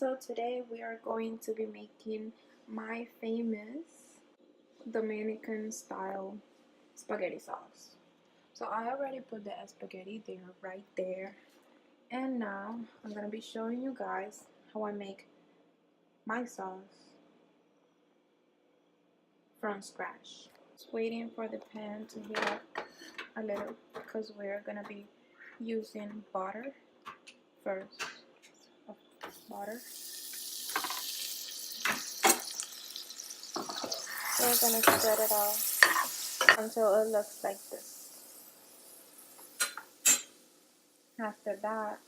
So today we are going to be making my famous Dominican style spaghetti sauce. So I already put the spaghetti there, right there. And now I'm going to be showing you guys how I make my sauce from scratch. Just waiting for the pan to heat up a little because we're going to be using butter first. Butter. We're gonna spread it out until it looks like this. After that,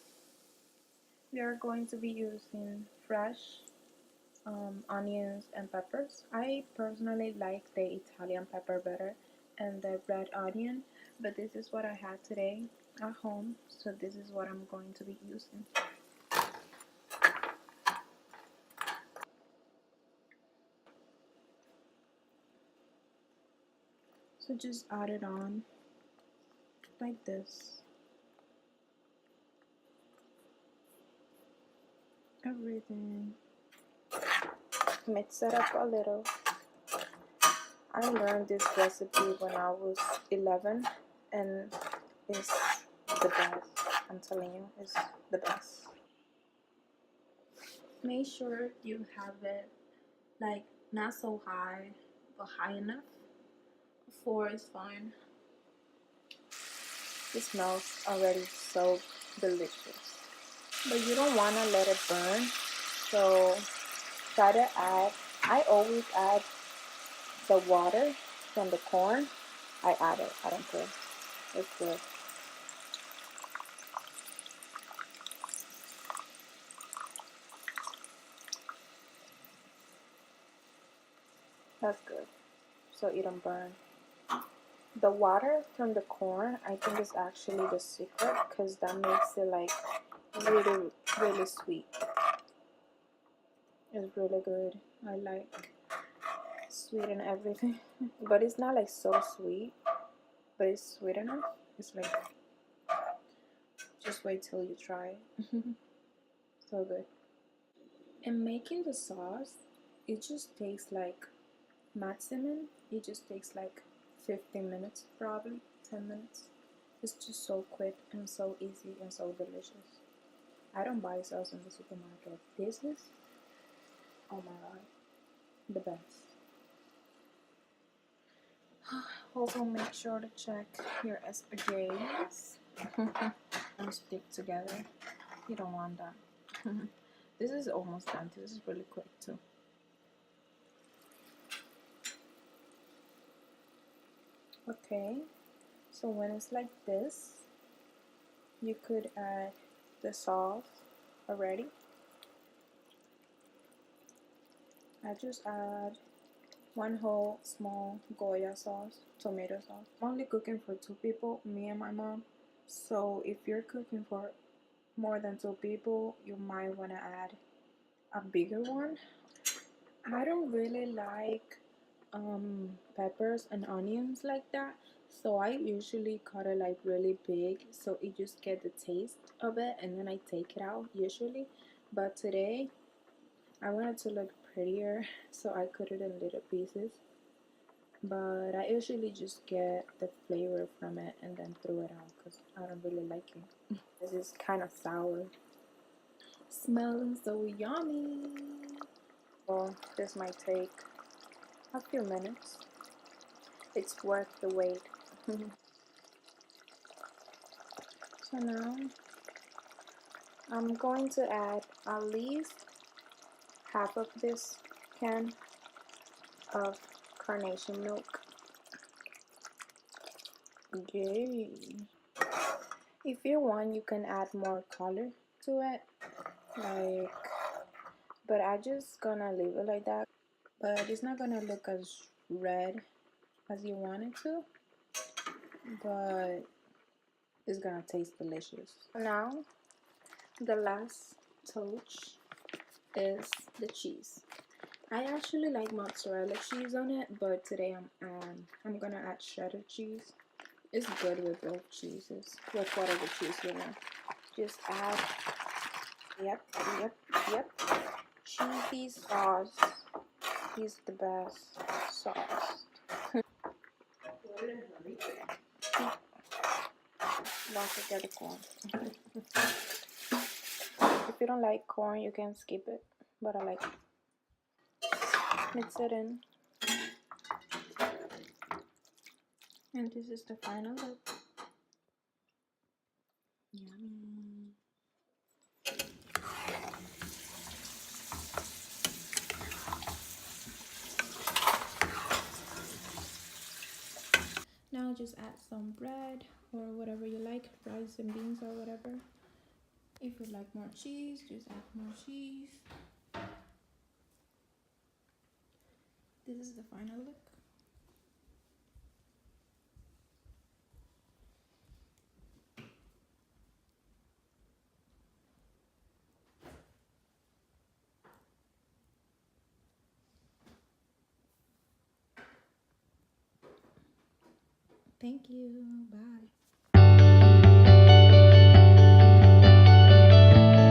we are going to be using fresh onions and peppers. I personally like the Italian pepper better and the red onion, but this is what I had today at home, so this is what I'm going to be using. So just add it on like this. Everything. Mix it up a little. I learned this recipe when I was 11 and it's the best. I'm telling you, it's the best. Make sure you have it like not so high but high enough. 4 is fine. It smells already so delicious. But you don't want to let it burn, so try to add, I always add the water from the corn. I add it, I don't care. It's good. That's good. So it don't burn. The water from the corn, I think, is actually the secret because that makes it like really sweet. It's really good. I like sweet and everything, but it's not like so sweet, but it's sweet enough. It's like, just wait till you try it. So good. And making the sauce, it just takes like maximum, it just takes like 15 minutes, probably 10 minutes. It's just so quick and so easy and so delicious. I don't buy sauce in the supermarket. This is, oh my god, the best. Also make sure to check your spaghettis. Don't stick together. You don't want that. This is almost done. This is really quick too. Okay, so when it's like this, you could add the sauce already. I just add 1 whole small Goya sauce, tomato sauce. I'm only cooking for 2 people, me and my mom. So if you're cooking for more than 2 people, you might want to add a bigger one. I don't really like peppers and onions like that, so I usually cut it like really big so it just get the taste of it, and then I take it out usually. But today I wanted to look prettier, so I cut it in little pieces, but I usually just get the flavor from it and then throw it out because I don't really like it. This is kind of sour. Smelling so yummy. Well, this might take a few minutes. It's worth the wait. So now I'm going to add at least half of this can of Carnation Milk. Yay! If you want, you can add more color to it, like, but I just gonna leave it like that. But it's not gonna look as red as you want it to, but it's gonna taste delicious. Now, the last touch is the cheese. I actually like mozzarella cheese on it, but today I'm gonna add cheddar cheese. It's good with both cheeses, with whatever cheese you want. Just add Yep, yep, yep. Cheesy sauce is the best sauce. Don't forget the corn. If you don't like corn, you can skip it, but I like it. Mix it in. And this is the final look. Yummy. Now just add some bread or whatever you like, rice and beans or whatever. If you like more cheese, just add more cheese. This is the final look. Thank you. Bye.